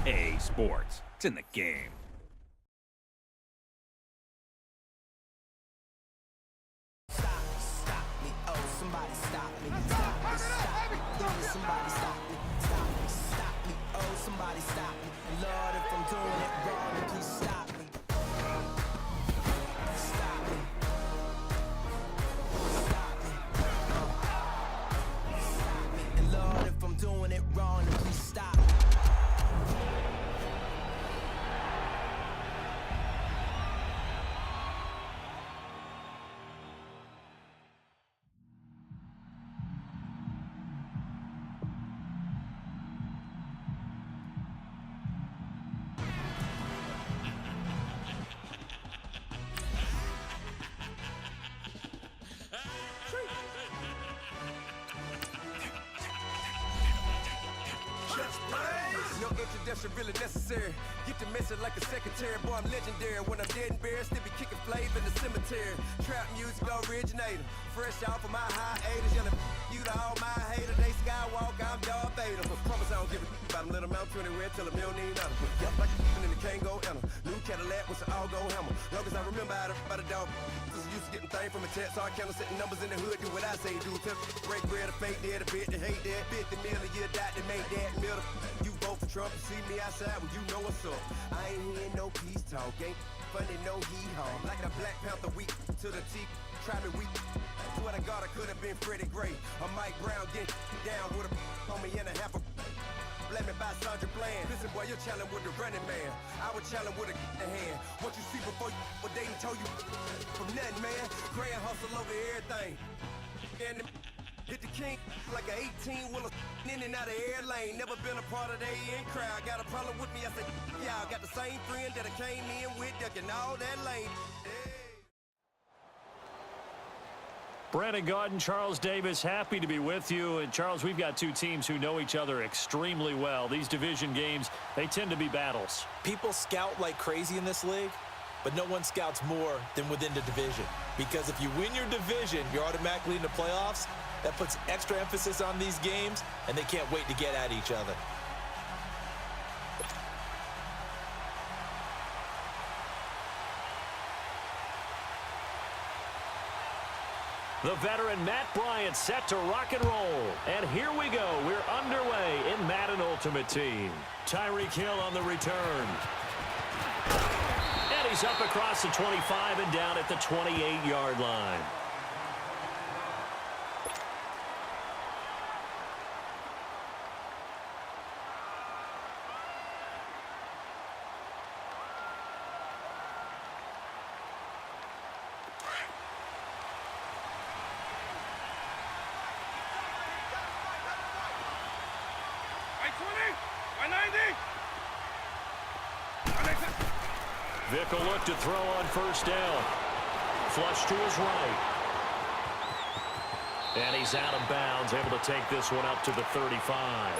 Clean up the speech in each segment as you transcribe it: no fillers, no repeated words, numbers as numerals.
EA Sports. It's in the game. Stop me, oh, somebody stop me. Stop me, somebody stop me. Stop me, oh, somebody stop me. Lord, if I'm doing it wrong, then please stop me. Stop me. Stop me. Stop me. And Lord, if I'm doing it wrong, then please stop me. No introduction really necessary. Get the message like a secretary. Boy, I'm legendary. When I'm dead and buried, still be kicking flavor in the cemetery. Trap music originator. Fresh off of my hiatus. Yelling you to all my haters. They skywalk, I'm Darth Vader. Promise I don't give a about them. Let them out 20 red till them don't need nothing. Yup, like in the Kango enter. New Cadillac with an all-go hammer. Long as I remember how to by the dog. Used to getting things from a text, so I can't setting numbers in the hood. Do what I say, do. Tell break bread, a fake dead, a bit to hate that. Bit the mill, a year died to make that middle. You vote for Trump, you see me outside, well, you know what's up. I ain't hearing no peace talk, ain't funny, no hee-haw. Like the Black Panther week to the teeth, try me weak. Swear to God, I could have been Freddie Gray. Or Mike Brown getting down with a on me and a half a. Blame me by Sandra Bland. Listen, boy, you're challenging with the running man. I was challenging with a hand. What you see before you, what they done told you from nothing, man. Grand hustle over everything. And hit the king like an 18-wheeler in and out of air lane. Never been a part of the in crowd. Got a problem with me? I said, y'all got the same friend that I came in with, ducking all that lane. Hey. Brandon Gaudin, Charles Davis, happy to be with you. And Charles, we've got two teams who know each other extremely well. These division games, they tend to be battles. People scout like crazy in this league, but no one scouts more than within the division. Because if you win your division, you're automatically in the playoffs. That puts extra emphasis on these games, and they can't wait to get at each other. The veteran Matt Bryant set to rock and roll. And here we go. We're underway in Madden Ultimate Team. Tyreek Hill on the return. And he's up across the 25 and down at the 28-yard line. Vick will look to throw on first down. Flush to his right. And he's out of bounds, able to take this one up to the 35.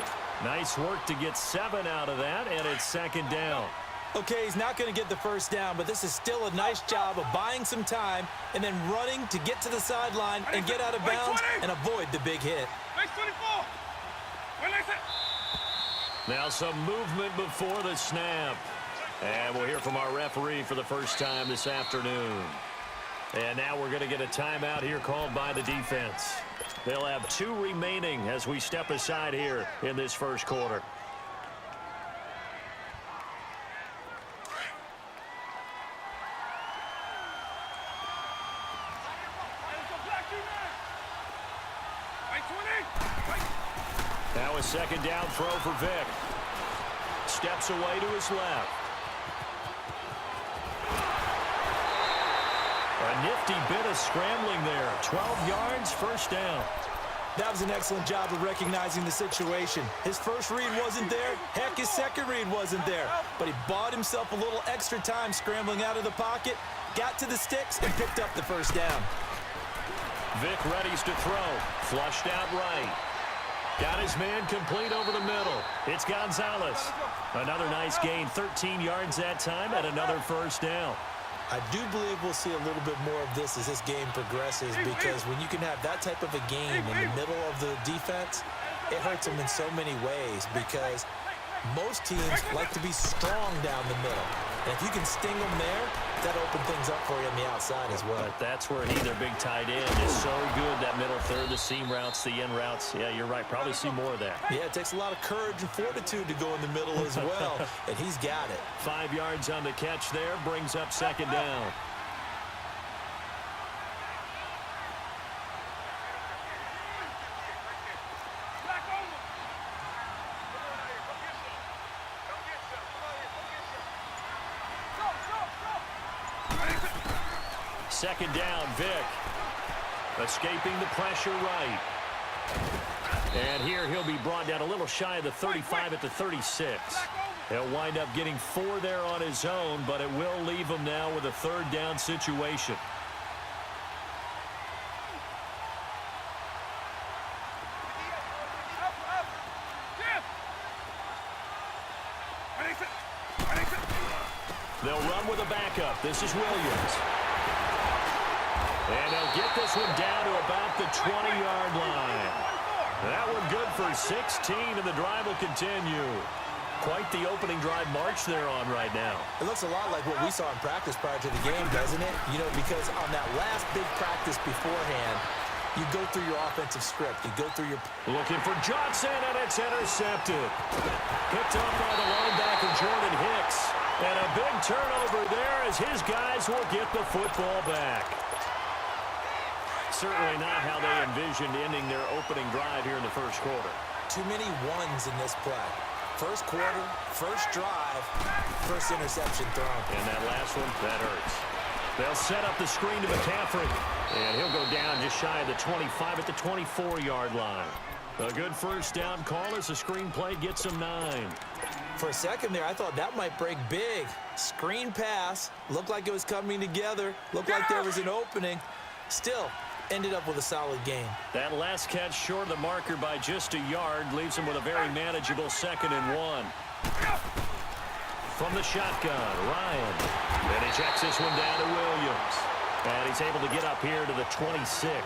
Nice work to get 7 out of that, and it's second down. Okay, he's not going to get the first down, but this is still a nice job of buying some time and then running to get to the sideline and get out of bounds and avoid the big hit. Now some movement before the snap. And we'll hear from our referee for the first time this afternoon. And now we're going to get a timeout here called by the defense. They'll have 2 remaining as we step aside here in this first quarter. Now a second down throw for Vick. Steps away to his left. A nifty bit of scrambling there. 12 yards, first down. That was an excellent job of recognizing the situation. His first read wasn't there. Heck, his second read wasn't there. But he bought himself a little extra time scrambling out of the pocket, got to the sticks, and picked up the first down. Vick readies to throw. Flushed out right. Got his man complete over the middle. It's Gonzalez. Another nice gain, 13 yards that time, and another first down. I do believe we'll see a little bit more of this as this game progresses, because when you can have that type of a game in the middle of the defense, it hurts them in so many ways, because Most teams like to be strong down the middle. And if you can sting them there, that opens things up for you on the outside as well. But that's where neither big tight end is so good, that middle third, the seam routes, the in routes. Yeah, you're right. Probably see more of that. Yeah, it takes a lot of courage and fortitude to go in the middle as well, and he's got it. 5 yards on the catch there, brings up second down. Second down, Vic. Escaping the pressure right. And here he'll be brought down a little shy of the 35 at the 36. He'll wind up getting 4 there on his own, but it will leave him now with a third down situation. They'll run with a backup. This is Williams. And they'll get this one down to about the 20-yard line. That one good for 16, and the drive will continue. Quite the opening drive march they're on right now. It looks a lot like what we saw in practice prior to the game, doesn't it? You know, because on that last big practice beforehand, you go through your offensive script. You go through your... Looking for Johnson, and it's intercepted. Picked up by the linebacker, Jordan Hicks. And a big turnover there as his guys will get the football back. Certainly not how they envisioned ending their opening drive here in the first quarter. Too many ones in this play. First quarter, first drive, first interception thrown. And that last one, that hurts. They'll set up the screen to McCaffrey. And he'll go down just shy of the 25 at the 24-yard line. A good first down call as the screen play gets him 9. For a second there, I thought that might break big. Screen pass. Looked like it was coming together. Looked like there was an opening. Still, ended up with a solid game. That last catch short of the marker by just a yard leaves him with a very manageable 2nd and 1. From the shotgun, Ryan. And he checks this one down to Williams. And he's able to get up here to the 26.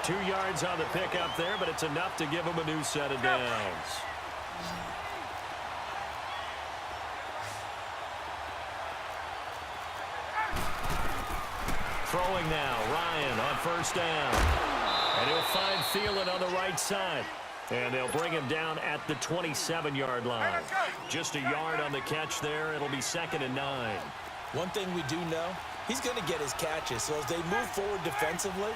2 yards on the pickup there, but it's enough to give him a new set of downs. Throwing now, Ryan on first down. And he'll find Thielen on the right side. And they'll bring him down at the 27-yard line. Just a yard on the catch there. It'll be 2nd and 9. One thing we do know, he's going to get his catches. So as they move forward defensively,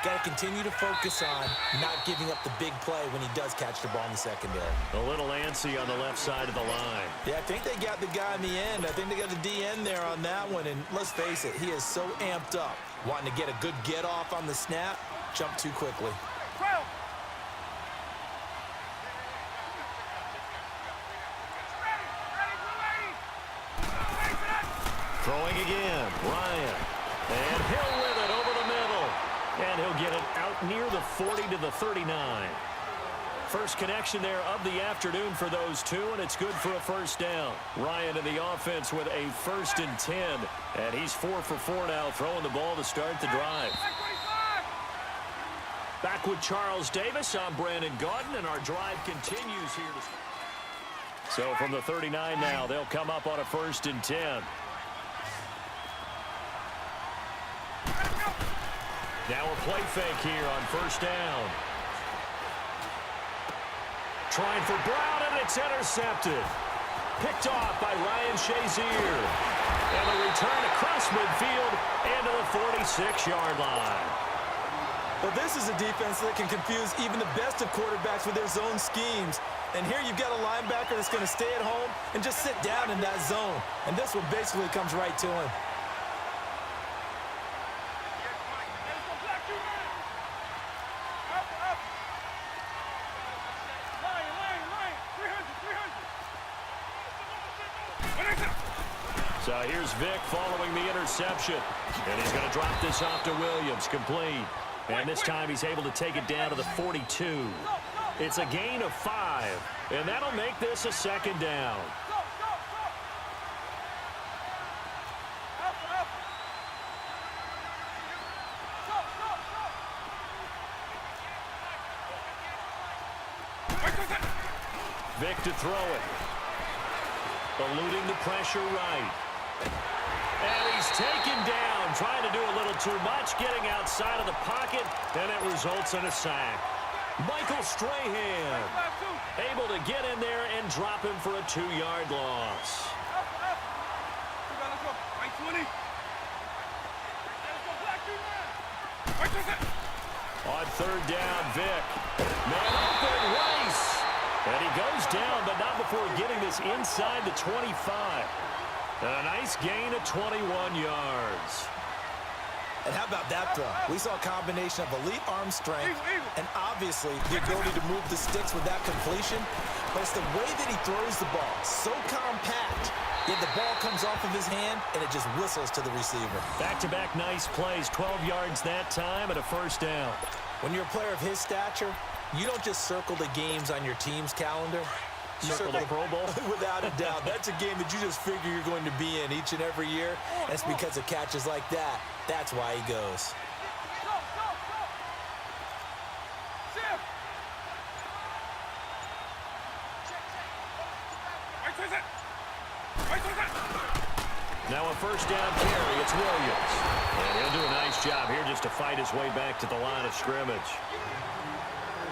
got to continue to focus on not giving up the big play when he does catch the ball in the secondary. A little antsy on the left side of the line. Yeah, I think they got the guy in the end. I think they got the DN there on that one. And let's face it, he is so amped up, wanting to get a good get off on the snap, jump too quickly. Throwing again, Ryan. And he'll with it over the middle. And he'll get it out near the 40 to the 39. First connection there of the afternoon for those two, and it's good for a first down. Ryan in the offense with a 1st and 10. And he's 4 for 4 now, throwing the ball to start the drive. Back with Charles Davis. I'm Brandon Gaudin, and our drive continues here. So from the 39 now, they'll come up on a 1st and 10. Now a play fake here on first down. Trying for Brown, and it's intercepted. Picked off by Ryan Shazier. And a return across midfield and to the 46-yard line. Well, this is a defense that can confuse even the best of quarterbacks with their zone schemes. And here you've got a linebacker that's going to stay at home and just sit down in that zone. And this one basically comes right to him. So here's Vic following the interception. And he's going to drop this off to Williams, complete. And this time he's able to take it down to the 42. It's a gain of 5. And that'll make this a 2nd down. Vic to throw it. Eluding the pressure right. And he's taken down, trying to do a little too much, getting outside of the pocket, and it results in a sack. Michael Strahan able to get in there and drop him for a 2-yard loss. On third down, Vic. Man open, Rice. And he goes down, but not before getting this inside the 25. And a nice gain of 21 yards. And how about that throw? We saw a combination of elite arm strength and obviously the ability to move the sticks with that completion. But it's the way that he throws the ball. So compact. Yet the ball comes off of his hand and it just whistles to the receiver. Back-to-back nice plays. 12 yards that time and a first down. When you're a player of his stature, you don't just circle the games on your team's calendar. You circle the Pro Bowl? Without a doubt. That's a game that you just figure you're going to be in each and every year. And it's because of catches like that. That's why he goes. Now a first down carry. It's Williams. And he'll do a nice job here just to fight his way back to the line of scrimmage.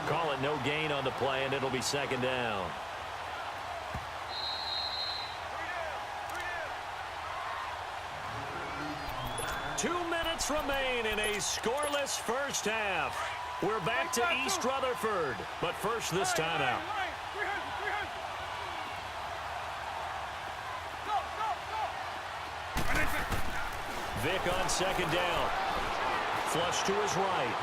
Call it no gain on the play, and it'll be second down. Two minutes remain in a scoreless first half. We're back to East Rutherford, but first this time out. Vic on second down. Flush to his right.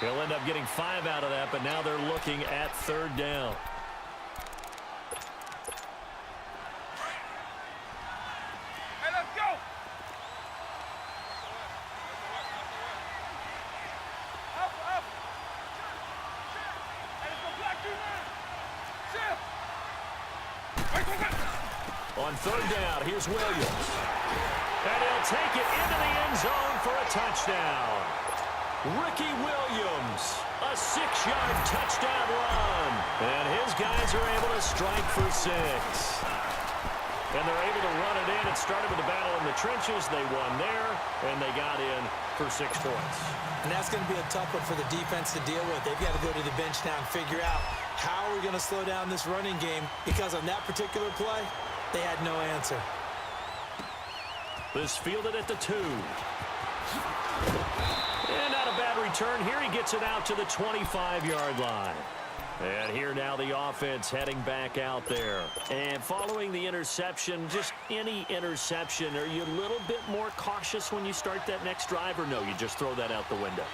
He'll end up getting 5 out of that, but now they're looking at third down. Hey, let's go! Up! Hey, let's go black two now! Shift! On third down, here's Williams. And he'll take it into the end zone for a touchdown. Ricky Williams, a 6-yard touchdown run. And his guys are able to strike for 6. And they're able to run it in. It started with a battle in the trenches. They won there, and they got in for 6 points. And that's going to be a tough one for the defense to deal with. They've got to go to the bench now and figure out how are we going to slow down this running game, because on that particular play, they had no answer. This fielded at the 2. And not a bad return here. He gets it out to the 25-yard line. And here now the offense heading back out there. And following the interception, just any interception, are you a little bit more cautious when you start that next drive, or no, you just throw that out the window?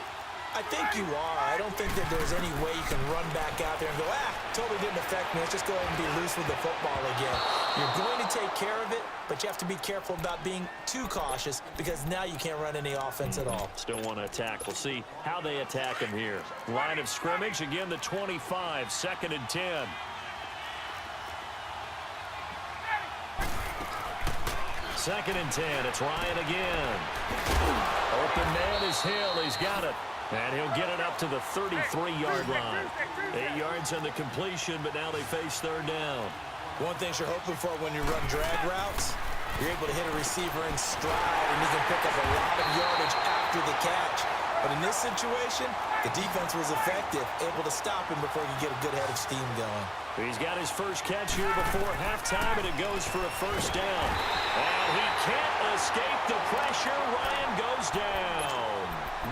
I think you are. I don't think that there's any way you can run back out there and go, totally didn't affect me. Let's just go ahead and be loose with the football again. You're going to take care of it, but you have to be careful about being too cautious, because now you can't run any offense at all. Still want to attack. We'll see how they attack him here. Line of scrimmage, again the 25, 2nd and 10. Second and 10, it's Ryan again. Open man is Hill, he's got it. And he'll get it up to the 33-yard line. 8 yards on the completion, but now they face third down. One thing you're hoping for when you run drag routes, you're able to hit a receiver in stride, and he can pick up a lot of yardage after the catch. But in this situation, the defense was effective, able to stop him before he could get a good head of steam going. He's got his first catch here before halftime, and it goes for a first down. And he can't escape the pressure. Ryan goes down.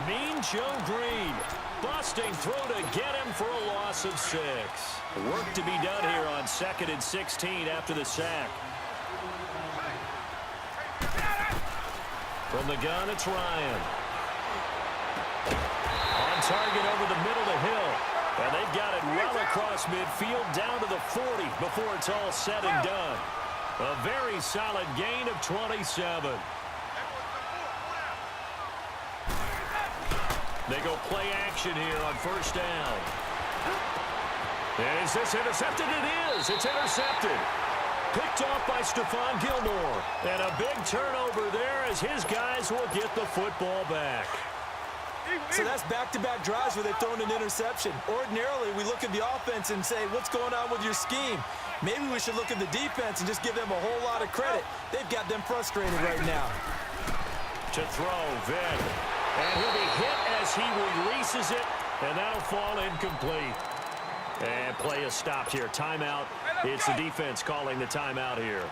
Mean Joe Green busting through to get him for a loss of 6. Work to be done here on 2nd and 16 after the sack. From the gun, it's Ryan. On target over the middle to Hill. And they've got it well across midfield down to the 40 before it's all said and done. A very solid gain of 27. They go play action here on first down. And is this intercepted? It is. It's intercepted. Picked off by Stephon Gilmore. And a big turnover there as his guys will get the football back. So that's back-to-back drives where they've thrown an interception. Ordinarily, we look at the offense and say, what's going on with your scheme? Maybe we should look at the defense and just give them a whole lot of credit. They've got them frustrated right now. To throw, Vic. And he'll be hit as he releases it, and that'll fall incomplete. And play is stopped here. Timeout. It's the defense calling the timeout here,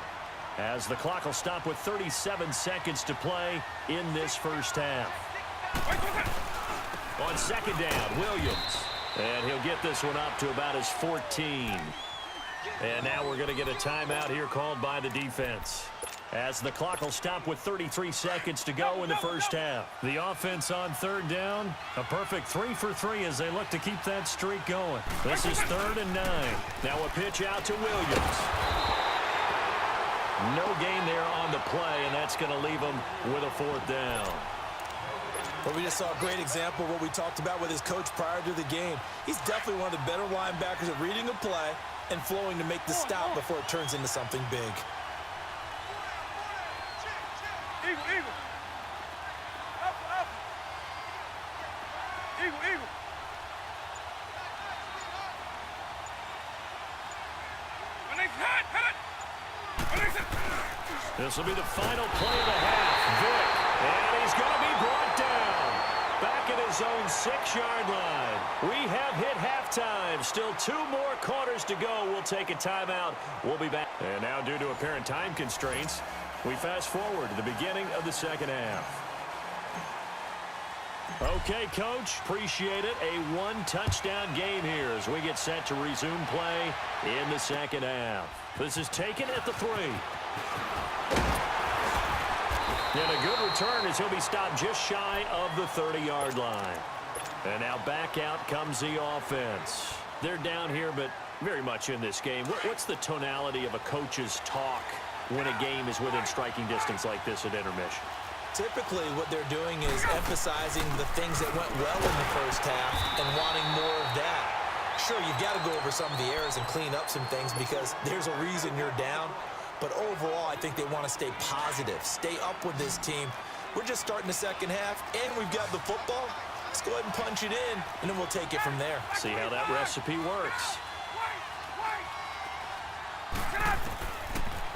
as the clock will stop with 37 seconds to play in this first half. On second down, Williams. And he'll get this one up to about his 14. And now we're going to get a timeout here called by the defense, as the clock will stop with 33 seconds to go in the first half. The offense on third down, a perfect 3 for 3 as they look to keep that streak going. This is 3rd and 9. Now a pitch out to Williams. No gain there on the play, and that's going to leave him with a 4th down. Well, we just saw a great example of what we talked about with his coach prior to the game. He's definitely one of the better linebackers at reading a play and flowing to make the stop before it turns into something big. Eagle, eagle. Alpha, alpha. Eagle, eagle. My name's hot, hot. My name's hot. This will be the final play of the half. Vic, and he's going to be brought down back at his own 6-yard line. We have hit halftime. Still 2 more quarters to go. We'll take a timeout. We'll be back. And now, due to apparent time constraints, we fast forward to the beginning of the second half. Okay, Coach, appreciate it. A 1-touchdown game here as we get set to resume play in the second half. This is taken at the 3. And a good return as he'll be stopped just shy of the 30-yard line. And now back out comes the offense. They're down here, but very much in this game. What's the tonality of a coach's talk when a game is within striking distance like this at intermission? Typically, what they're doing is emphasizing the things that went well in the first half and wanting more of that. Sure, you've got to go over some of the errors and clean up some things because there's a reason you're down. But overall, I think they want to stay positive, stay up with this team. We're just starting the second half, and we've got the football. Let's go ahead and punch it in, and then we'll take it from there. See how that recipe works.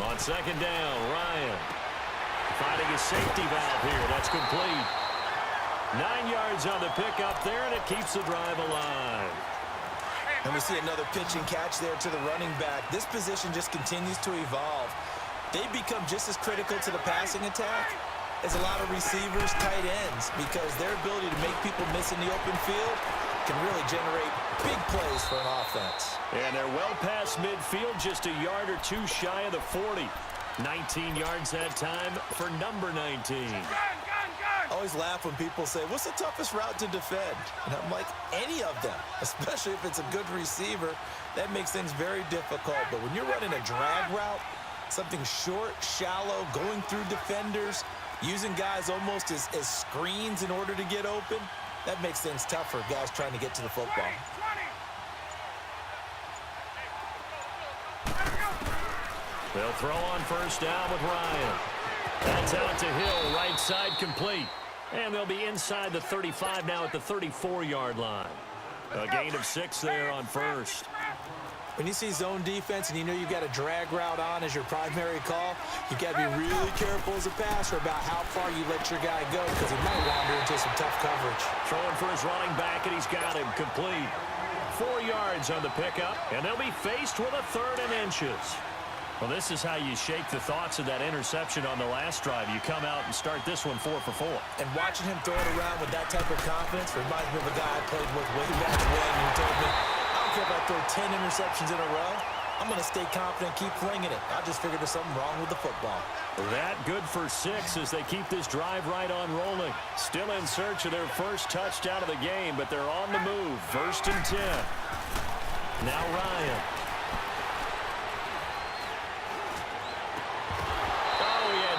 On second down, Ryan finding his safety valve here. That's complete. 9 yards on the pickup there, and it keeps the drive alive. And we see another pitch and catch there to the running back. This position just continues to evolve. They become just as critical to the passing attack as a lot of receivers, tight ends, because their ability to make people miss in the open field can really generate big plays for an offense. And they're well past midfield, just a yard or 2 shy of the 40. 19 yards that time for number 19. I always laugh when people say, what's the toughest route to defend? And I'm like, any of them, especially if it's a good receiver. That makes things very difficult. But when you're running a drag route, something short, shallow, going through defenders, using guys almost as screens in order to get open, that makes things tough for guys trying to get to the football. They'll throw on first down with Ryan. That's out to Hill, right side complete. And they'll be inside the 35 now at the 34-yard line. A gain of 6 there on first. When you see zone defense and you know you've got a drag route on as your primary call, you've got to be really careful as a passer about how far you let your guy go because he might wander into some tough coverage. Throwing for his running back, and he's got him complete. 4 yards on the pickup, and they'll be faced with a 3rd and inches. Well, this is how you shake the thoughts of that interception on the last drive. You come out and start this one 4 for 4. And watching him throw it around with that type of confidence reminds me of a guy I played with way back when who told me, I don't care if I throw 10 interceptions in a row. I'm going to stay confident, keep flinging it. I just figured there's something wrong with the football. That good for 6 as they keep this drive right on rolling. Still in search of their first touchdown of the game, but they're on the move. 1st and 10. Now Ryan.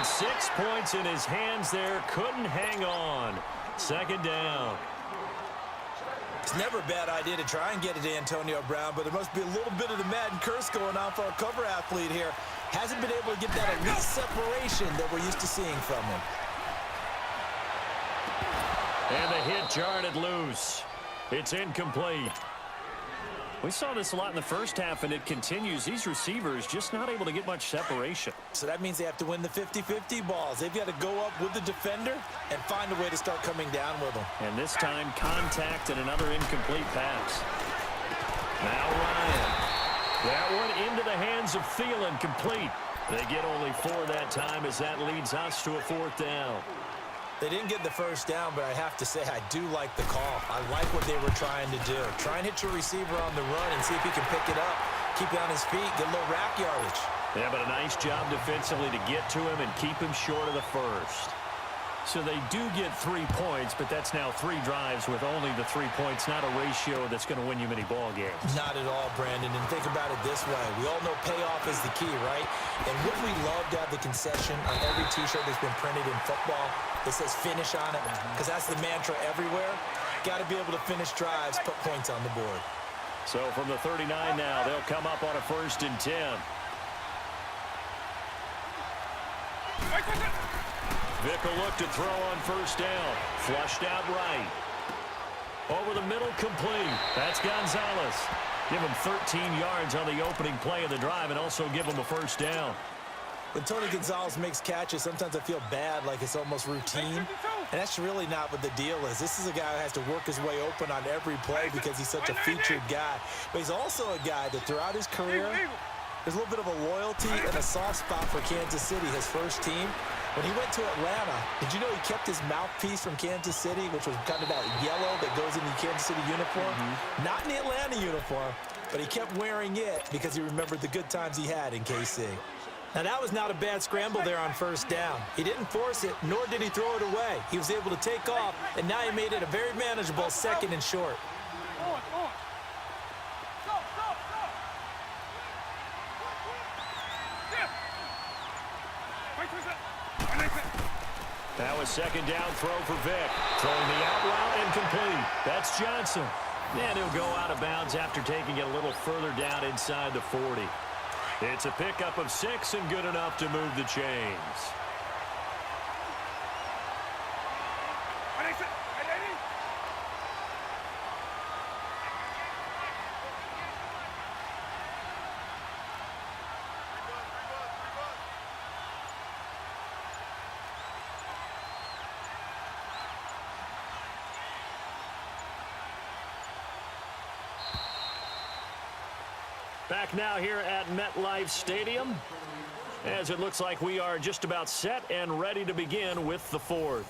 6 points in his hands there. Couldn't hang on. 2nd down. It's never a bad idea to try and get it to Antonio Brown, but there must be a little bit of the Madden curse going on for our cover athlete here. Hasn't been able to get that elite separation that we're used to seeing from him. And the hit jarred it loose. It's incomplete. We saw this a lot in the first half, and it continues. These receivers just not able to get much separation. So that means they have to win the 50-50 balls. They've got to go up with the defender and find a way to start coming down with them. And this time, contact and another incomplete pass. Now Ryan. That one into the hands of Thielen, complete. They get only 4 that time as that leads us to a 4th down. They didn't get the first down, but I have to say I do like the call. I like what they were trying to do. Try and hit your receiver on the run and see if he can pick it up. Keep it on his feet, get a little rack yardage. Yeah, but a nice job defensively to get to him and keep him short of the first. So they do get 3 points, but that's now 3 drives with only the 3 points, not a ratio that's going to win you many ball games. Not at all, Brandon. And think about it this way. We all know payoff is the key, right? And wouldn't we love to have the concession on every T-shirt that's been printed in football that says finish on it? Because that's the mantra everywhere. Got to be able to finish drives, put points on the board. So from the 39 now, they'll come up on a 1st and 10. Vick will look to throw on 1st down. Flushed out right. Over the middle, complete. That's Gonzalez. Give him 13 yards on the opening play of the drive and also give him a 1st down. When Tony Gonzalez makes catches, sometimes I feel bad, like it's almost routine. And that's really not what the deal is. This is a guy who has to work his way open on every play because he's such a featured guy. But he's also a guy that throughout his career, there's a little bit of a loyalty and a soft spot for Kansas City, his first team. When he went to Atlanta, did you know he kept his mouthpiece from Kansas City, which was kind of that yellow that goes in the Kansas City uniform? Not in the Atlanta uniform, but he kept wearing it because he remembered the good times he had in KC. Now, that was not a bad scramble there on 1st down. He didn't force it, nor did he throw it away. He was able to take off, and now he made it a very manageable 2nd and short. Now a 2nd down throw for Vick. Throwing the out route and complete. That's Johnson. And he'll go out of bounds after taking it a little further down inside the 40. It's a pickup of 6 and good enough to move the chains. Back now here at MetLife Stadium, as it looks like we are just about set and ready to begin with the 4th.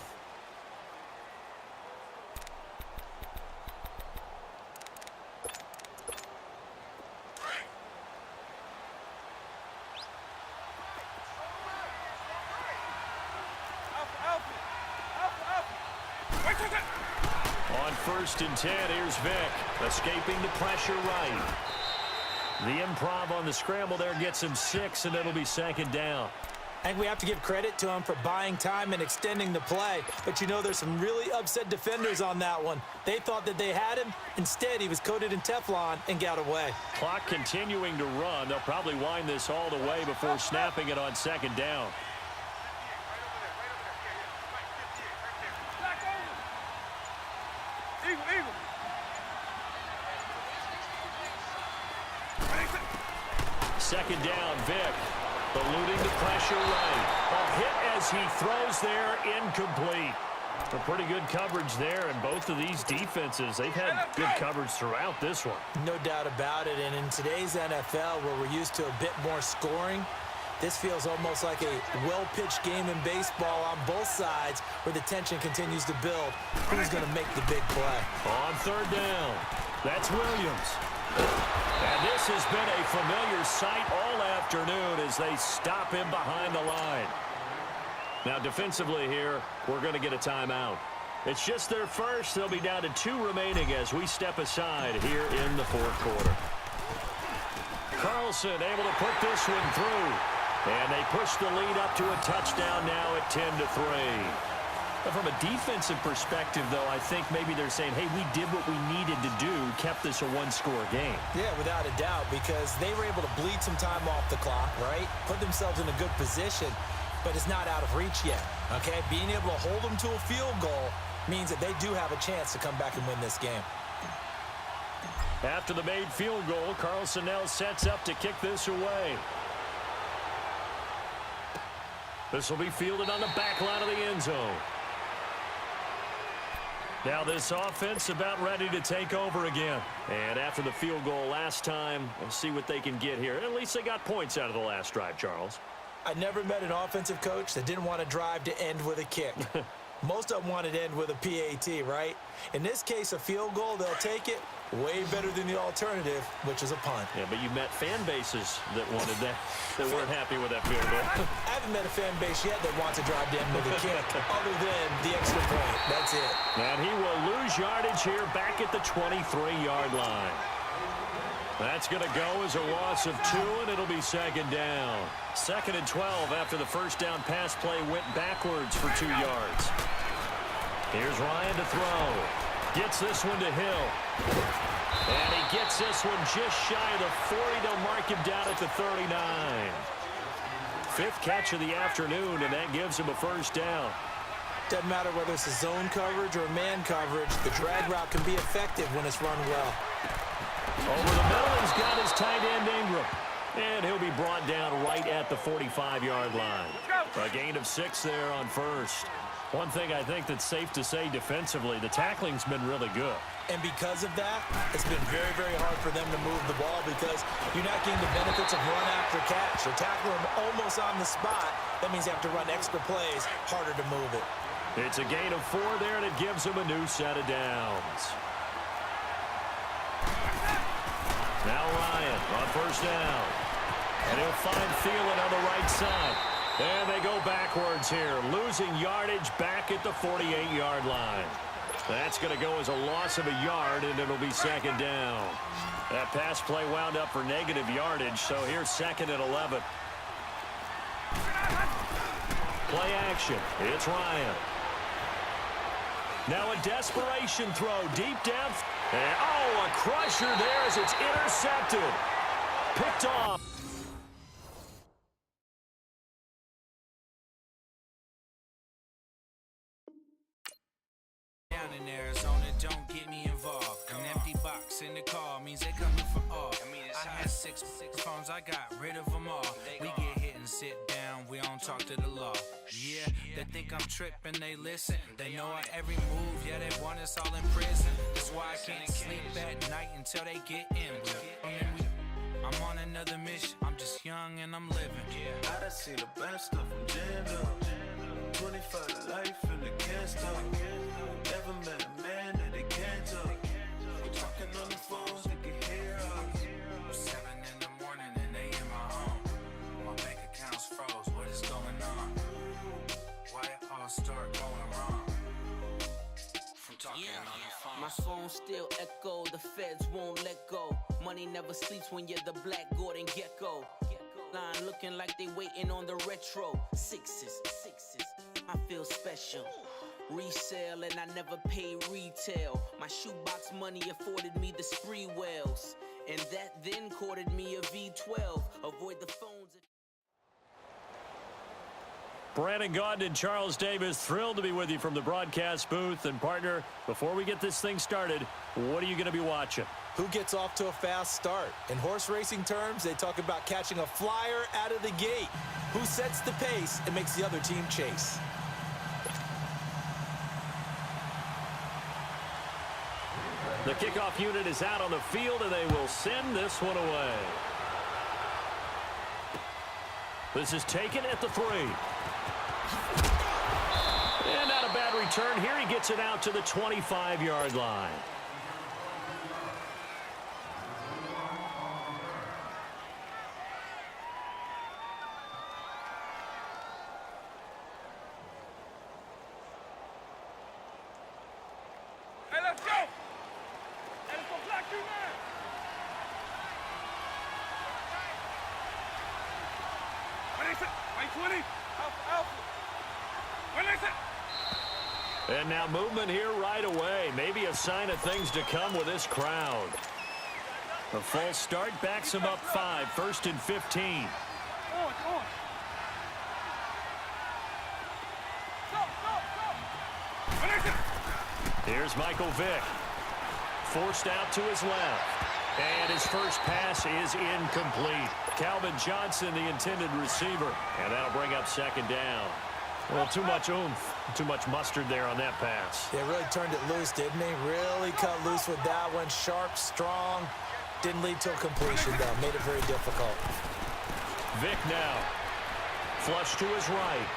On 1st and 10, here's Vick, escaping the pressure right. The improv on the scramble there gets him 6, and it'll be 2nd down. I think we have to give credit to him for buying time and extending the play. But, you know, there's some really upset defenders on that one. They thought that they had him. Instead, he was coated in Teflon and got away. Clock continuing to run. They'll probably wind this all the way before snapping it on 2nd down. Second down, Vick. Eluding the pressure right. A hit as he throws there, incomplete. A pretty good coverage there, and both of these defenses, they've had good coverage throughout this one. No doubt about it, and in today's NFL, where we're used to a bit more scoring, this feels almost like a well-pitched game in baseball on both sides where the tension continues to build. Who's going to make the big play? On 3rd down, that's Williams. And this has been a familiar sight all afternoon as they stop him behind the line. Now, defensively here, we're going to get a timeout. It's just their first. They'll be down to 2 remaining as we step aside here in the 4th quarter. Carlson able to put this one through. And they push the lead up to a touchdown now at 10-3. From a defensive perspective, though, I think maybe they're saying, hey, we did what we needed to do, kept this a 1-score game. Yeah, without a doubt, because they were able to bleed some time off the clock, right? Put themselves in a good position, but it's not out of reach yet, okay? Being able to hold them to a field goal means that they do have a chance to come back and win this game. After the made field goal, Carlson now sets up to kick this away. This will be fielded on the back line of the end zone. Now this offense about ready to take over again. And after the field goal last time, we'll see what they can get here. At least they got points out of the last drive, Charles. I never met an offensive coach that didn't want to drive to end with a kick. Most of them wanted to end with a PAT, right? In this case, a field goal, they'll take it. Way better than the alternative, which is a punt. Yeah, but you met fan bases that wanted that, that weren't happy with that field goal. I haven't met a fan base yet that wants to drive to end with a kick, other than the extra point. That's it. And he will lose yardage here back at the 23-yard line. That's going to go as a loss of 2, and it'll be second down. 2nd and 12 after the first down pass play went backwards for 2 yards. Here's Ryan to throw. Gets this one to Hill. And he gets this one just shy of the 40. They'll mark him down at the 39. 5th catch of the afternoon, and that gives him a first down. Doesn't matter whether it's a zone coverage or man coverage, the drag route can be effective when it's run well. Over the middle, he's got his tight end Ingram. And he'll be brought down right at the 45-yard line. A gain of 6 there on first. One thing I think that's safe to say defensively, the tackling's been really good. And because of that, it's been very, very hard for them to move the ball because you're not getting the benefits of run after catch. You're tackling them almost on the spot. That means you have to run extra plays, harder to move it. It's a gain of 4 there, and it gives him a new set of downs. Now Ryan on first down. And he'll find Thielen on the right side. And they go backwards here, losing yardage back at the 48-yard line. That's going to go as a loss of a yard, and it'll be second down. That pass play wound up for negative yardage, so here's 2nd and 11. Play action. It's Ryan. Now a desperation throw deep down. And, oh, a crusher there as it's intercepted. Picked off. Down in Arizona, don't get me involved. An empty box in the car means they coming for all. I had six phones, I got rid of them all. We get hit and sit down, we don't talk to the law. Yeah, they think I'm tripping, they listen. They know our every move, yeah, they want us all in prison. That's why I can't sleep at night until they get in. I'm on another mission, I'm just young and I'm living. I done seen the best stuff from jammed up. 25 to life and they can't stop. Never met a man that they can't talk. Talking on the phones, they can hear us. 7 in the morning and they in my home. My bank account's froze, what is going on? Why it all start going wrong? From talking on the phone. My phone still echo, the feds won't let go. Money never sleeps when you're the black Gordon Gecko. Line looking like they waiting on the retro. Sixes, I feel special. Resale and I never pay retail. My shoebox money afforded me the spree wells. And that then courted me a V12. Avoid the phones. Brandon Gaudin and Charles Davis, thrilled to be with you from the broadcast booth. And partner, before we get this thing started, what are you going to be watching? Who gets off to a fast start? In horse racing terms, they talk about catching a flyer out of the gate. Who sets the pace and makes the other team chase? The kickoff unit is out on the field, and they will send this one away. This is taken at the 3. And not a bad return here. He gets it out to the 25-yard line. Hey, let's go! Hey, let's go block you now! When they say, wait, 20, Alpha. When they say. And now movement here right away. Maybe a sign of things to come with this crowd. The false start backs him up 5, 1st and 15. On. Go. When they say. Here's Michael Vick. Forced out to his left. And his first pass is incomplete. Calvin Johnson, the intended receiver. And that'll bring up second down. Well, too much oomph, too much mustard there on that pass. They really turned it loose, didn't they? Really cut loose with that one. Sharp, strong. Didn't lead to a completion, though. Made it very difficult. Vick now. Flush to his right.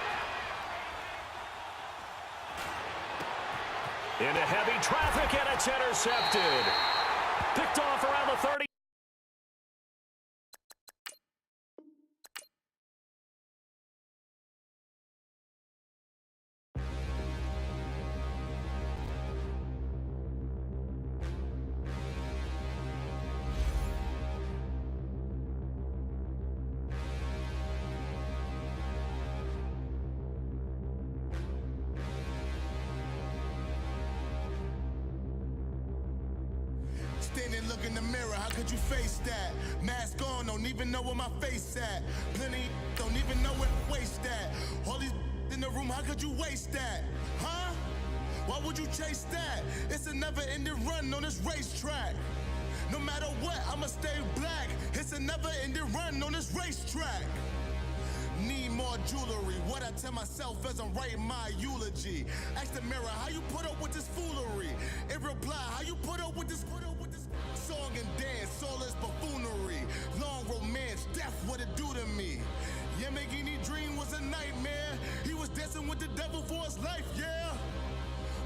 Into heavy traffic, and it's intercepted. Picked off around the 30. Standing, look in the mirror, how could you face that? Mask on, don't even know where my face at. Plenty, don't even know where to waste that. All these in the room, how could you waste that? Huh? Why would you chase that? It's a never-ending run on this racetrack. No matter what, I'ma stay black. It's a never-ending run on this racetrack. Need more jewelry. What I tell myself as I'm writing my eulogy. Ask the mirror, how you put up with this foolery? In reply, how you put up with this song and dance, all this buffoonery. Long romance, death, what it do to me? Yamagini dream was a nightmare. He was dancing with the devil for his life, yeah.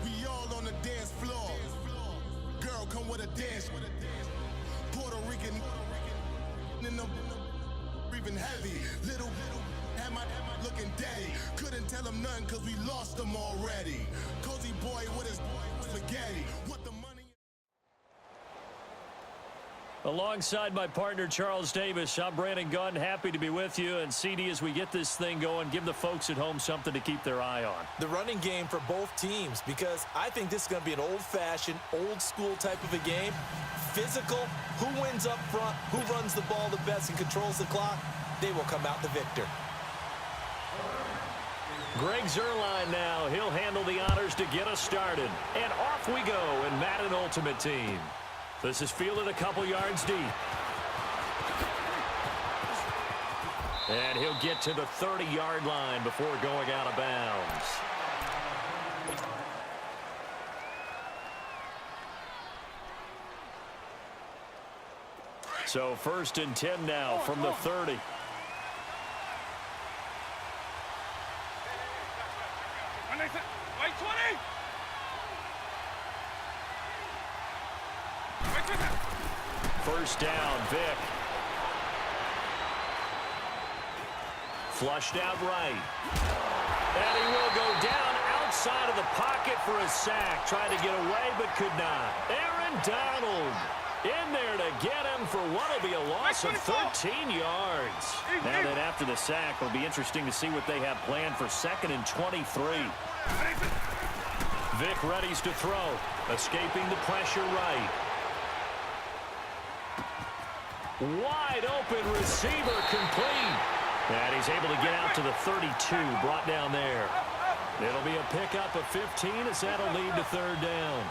We all on the dance floor. Girl, come with a dance. Puerto Rican in the breathing heavy. Little had my looking daddy. Couldn't tell him nothing cause we lost him already. Cozy boy with his spaghetti. What the money? Alongside my partner, Charles Davis, I'm Brandon Gunn. Happy to be with you. And CD, as we get this thing going, give the folks at home something to keep their eye on. The running game for both teams, because I think this is going to be an old-fashioned, old-school type of a game. Physical, who wins up front, who runs the ball the best and controls the clock, they will come out the victor. Greg Zuerlein now. He'll handle the honors to get us started. And off we go in Madden Ultimate Team. This is fielded a couple yards deep. And he'll get to the 30-yard line before going out of bounds. So 1st and 10 now from the 30. White 20! First down, Vick. Flushed out right. And he will go down outside of the pocket for a sack. Tried to get away, but could not. Aaron Donald in there to get him for what will be a loss of 13 yards. Now that after the sack, it'll be interesting to see what they have planned for 2nd and 23. Vick readies to throw. Escaping the pressure right. Wide open receiver complete. And he's able to get out to the 32, brought down there. It'll be a pickup of 15 as that'll lead to 3rd down.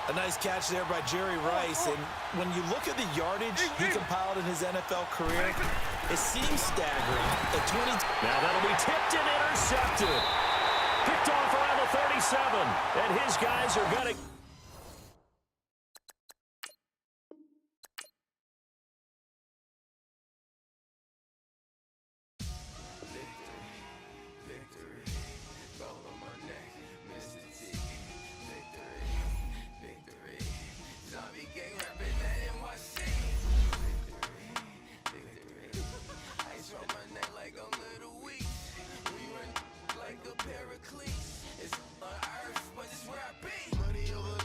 A nice catch there by Jerry Rice. And when you look at the yardage he compiled in his NFL career, it seems staggering. At 20. Now that'll be tipped and intercepted. Picked off around the 37. And his guys are going to... Money over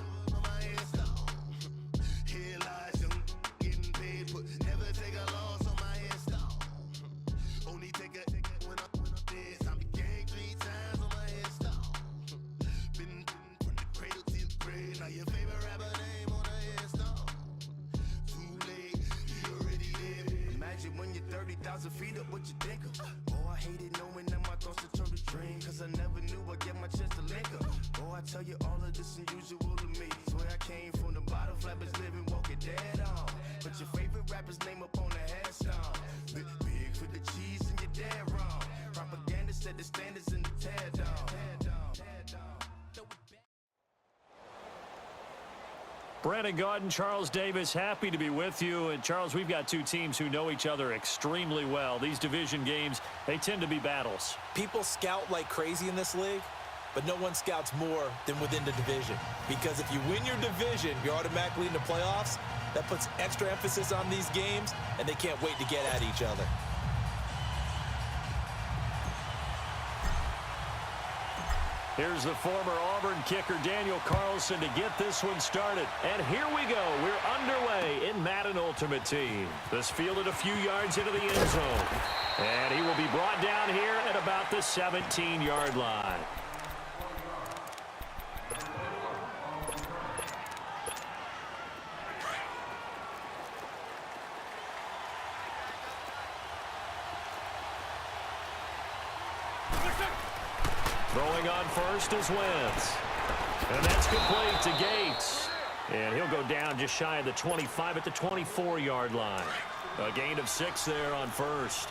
unusual to me. Swear I came from the bottom, flappers living, walking dead on. Put your favorite rapper's name up on the headstone. Big for the cheese and you're dead wrong. Propaganda set the standards in the tear down. Brandon Gaudin, Charles Davis, happy to be with you. And, Charles, we've got two teams who know each other extremely well. These division games, they tend to be battles. People scout like crazy in this league, but no one scouts more than within the division. Because if you win your division, you're automatically in the playoffs. That puts extra emphasis on these games, and they can't wait to get at each other. Here's the former Auburn kicker, Daniel Carlson, to get this one started. And here we go. We're underway in Madden Ultimate Team. This fielded a few yards into the end zone. And he will be brought down here at about the 17-yard line. Throwing on first is Wentz. And that's complete to Gates. And he'll go down just shy of the 25 at the 24-yard line. A gain of 6 there on first.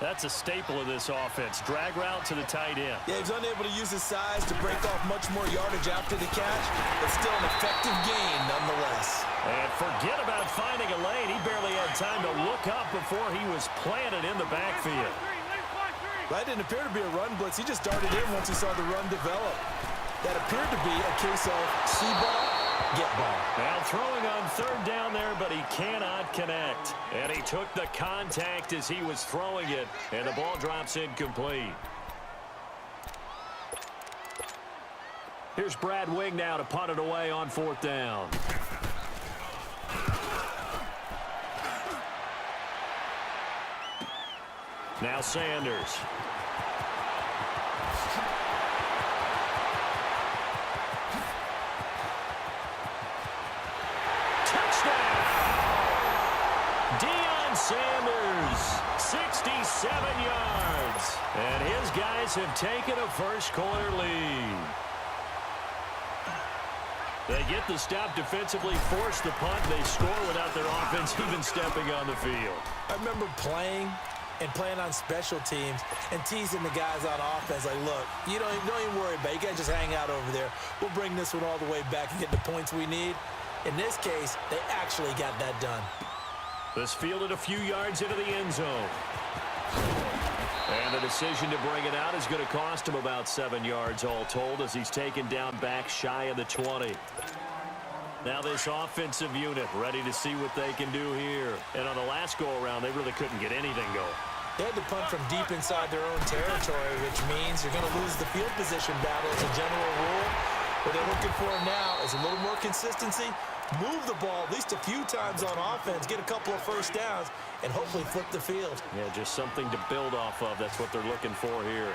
That's a staple of this offense. Drag route to the tight end. Yeah, he's unable to use his size to break off much more yardage after the catch, but still an effective gain nonetheless. And forget about finding a lane. He barely had time to look up before he was planted in the backfield. That didn't appear to be a run blitz. He just darted in once he saw the run develop. That appeared to be a case of see ball, get ball. Now throwing on third down there, but he cannot connect. And he took the contact as he was throwing it, and the ball drops incomplete. Here's Brad Wing now to punt it away on fourth down. Now Sanders. Touchdown! Deion Sanders, 67 yards. And his guys have taken a first-quarter lead. They get the stop defensively, force the punt. They score without their offense even stepping on the field. I remember playing on special teams and teasing the guys on offense like, look, you don't even worry about it. You guys just hang out over there. We'll bring this one all the way back and get the points we need. In this case, they actually got that done. This fielded a few yards into the end zone. And the decision to bring it out is going to cost him about 7 yards all told as he's taken down back shy of the 20. Now this offensive unit ready to see what they can do here. And on the last go-around, they really couldn't get anything going. They had to punt from deep inside their own territory, which means you're going to lose the field position battle as a general rule. What they're looking for now is a little more consistency, move the ball at least a few times on offense, get a couple of first downs, and hopefully flip the field. Yeah, just something to build off of. That's what they're looking for here.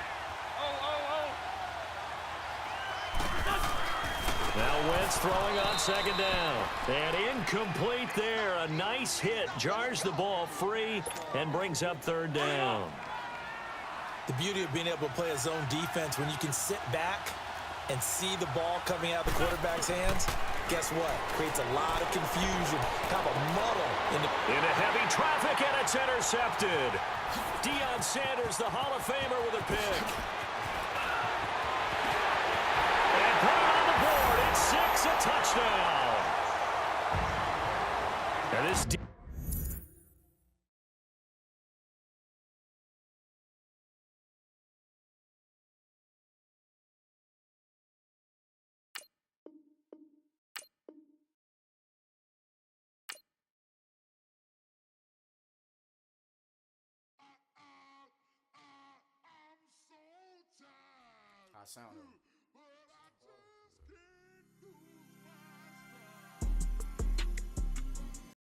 Now Wentz throwing on second down. And incomplete there. A nice hit. Jars the ball free and brings up third down. The beauty of being able to play a zone defense when you can sit back and see the ball coming out of the quarterback's hands, guess what? Creates a lot of confusion, kind of a muddle. Into heavy traffic, and it's intercepted. Deion Sanders, the Hall of Famer, with a pick. And put it on the board. It's 6, a touchdown. And this Sound